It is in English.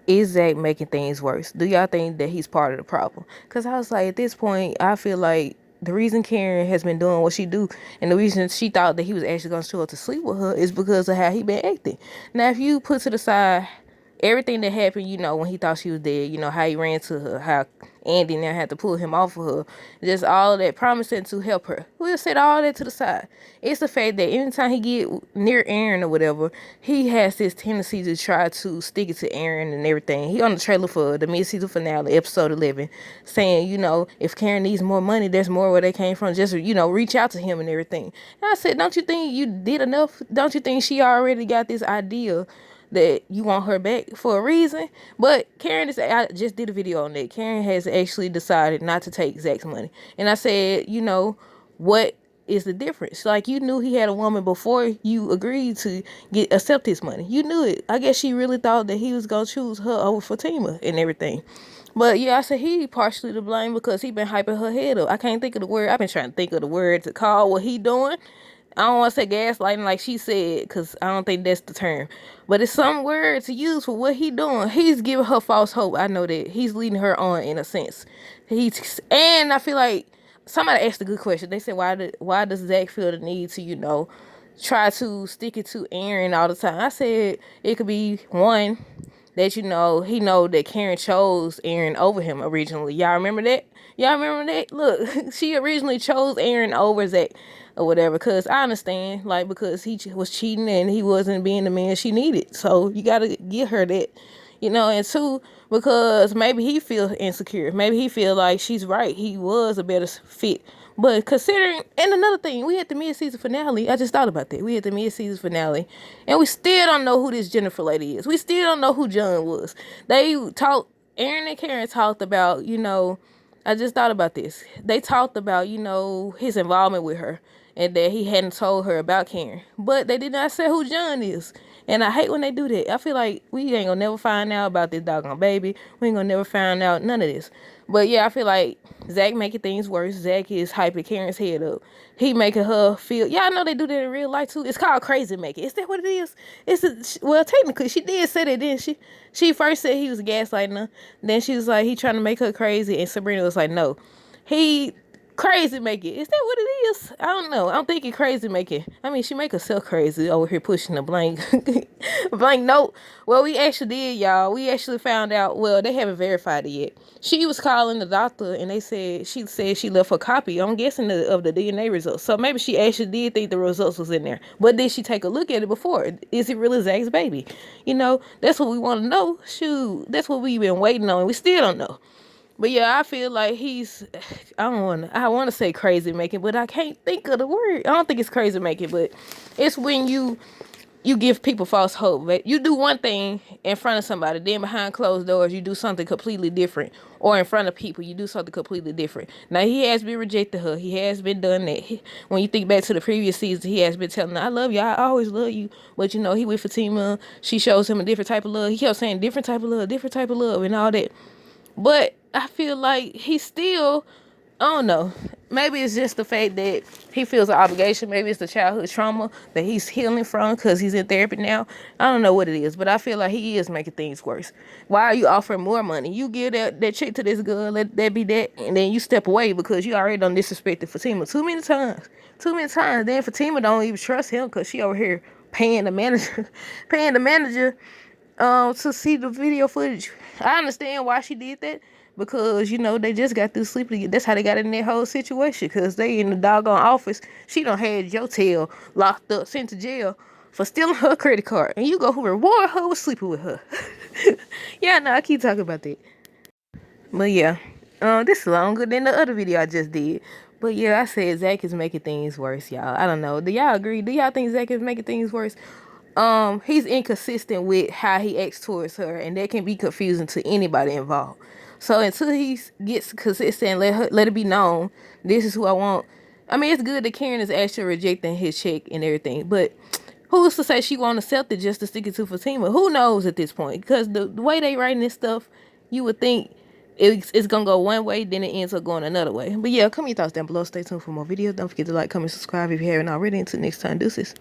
is Zach making things worse? Do y'all think that he's part of the problem? Because I was like, at this point, I feel like the reason Karen has been doing what she do, and the reason she thought that he was actually going to show up to sleep with her, is because of how he been acting. Now, if you put to the side everything that happened, when he thought she was dead, how he ran to her, how Andy now had to pull him off of her, just all that promising to help her. We'll set all that to the side. It's the fact that anytime he get near Aaron or whatever, he has this tendency to try to stick it to Aaron and everything. He on the trailer for the mid-season finale, episode 11, saying, if Karen needs more money, there's more where they came from. Just, reach out to him and everything. And I said, don't you think you did enough? Don't you think she already got this idea that you want her back for a reason? But Karen I just did a video on that. Karen has actually decided not to take Zach's money. And I said, what is the difference? Like, you knew he had a woman before you agreed to accept his money. You knew it. I guess she really thought that he was gonna choose her over Fatima and everything. But yeah, I said he partially to blame because he been hyping her head up. I can't think of the word. I've been trying to think of the word to call what he doing. I don't want to say gaslighting like she said, because I don't think that's the term. But it's some word to use for what he doing. He's giving her false hope. I know that. He's leading her on in a sense. And I feel like somebody asked a good question. They said, why does Zach feel the need to, try to stick it to Aaron all the time? I said it could be one, that he know that Karen chose Aaron over him originally. Y'all remember that? Look, she originally chose Aaron over Zach or whatever, because I understand, like, because he was cheating and he wasn't being the man she needed. So you gotta give her that. And two, because maybe he feels insecure. Maybe he feel like she's right. He was a better fit. But considering, and another thing, we had the mid-season finale. I just thought about that. We had the mid-season finale, and we still don't know who this Jennifer lady is. We still don't know who John was. Aaron and Karen talked about, I just thought about this. They talked about, his involvement with her and that he hadn't told her about Karen. But they did not say who John is. And I hate when they do that. I feel like we ain't gonna never find out about this doggone baby. We ain't gonna never find out none of this. But yeah, I feel like Zach making things worse. Zach is hyping Karen's head up. He making her feel. Yeah, I know they do that in real life too. It's called crazy making. Is that what it is? Well, technically, she did say that, didn't she? She first said he was gaslighting her. Then she was like, he trying to make her crazy. And Sabrina was like, no. He crazy making. Is that what it is? I don't know. I'm thinking crazy making. I mean, she make herself crazy over here pushing a blank blank note. Well, we actually did, y'all. We actually found out. Well, they haven't verified it yet. She was calling the doctor, and she said she left a copy. I'm guessing of the DNA results. So maybe she actually did think the results was in there. But did she take a look at it before? Is it really Zach's baby? That's what we want to know. Shoot, that's what we've been waiting on. We still don't know. But yeah, I feel like I want to say crazy making, but I can't think of the word. I don't think it's crazy making, but it's when you give people false hope. But you do one thing in front of somebody, then behind closed doors, you do something completely different. Or in front of people, you do something completely different. Now, he has been rejected her. He has been done that. When you think back to the previous season, he has been telling her, I love you. I always love you. But, he with Fatima. She shows him a different type of love. He kept saying different type of love, and all that. But I feel like he's still, I don't know. Maybe it's just the fact that he feels an obligation. Maybe it's the childhood trauma that he's healing from because he's in therapy now. I don't know what it is, but I feel like he is making things worse. Why are you offering more money? You give that chick to this girl, let that be that, and then you step away because you already done disrespected Fatima too many times. Then Fatima don't even trust him because she over here paying the manager, to see the video footage. I understand why she did that, because they just got through sleeping. That's how they got in that whole situation, because they in the doggone office. She done had your tail locked up, sent to jail for stealing her credit card, and you go reward her with sleeping with her. Yeah, no, I keep talking about that. But yeah, this is longer than the other video I just did. But yeah, I said Zach is making things worse, y'all. I don't know. Do y'all agree? Do y'all think Zach is making things worse? He's inconsistent with how he acts towards her, and that can be confusing to anybody involved. So until he gets consistent, let it be known, this is who I want. I mean, it's good that Karen is actually rejecting his check and everything, but who's to say she won't accept it just to stick it to Fatima? Who knows at this point? Because the way they writing this stuff, you would think it's gonna go one way, then it ends up going another way. But yeah, comment your thoughts down below. Stay tuned for more videos. Don't forget to like, comment, subscribe if you haven't already. Until next time, deuces.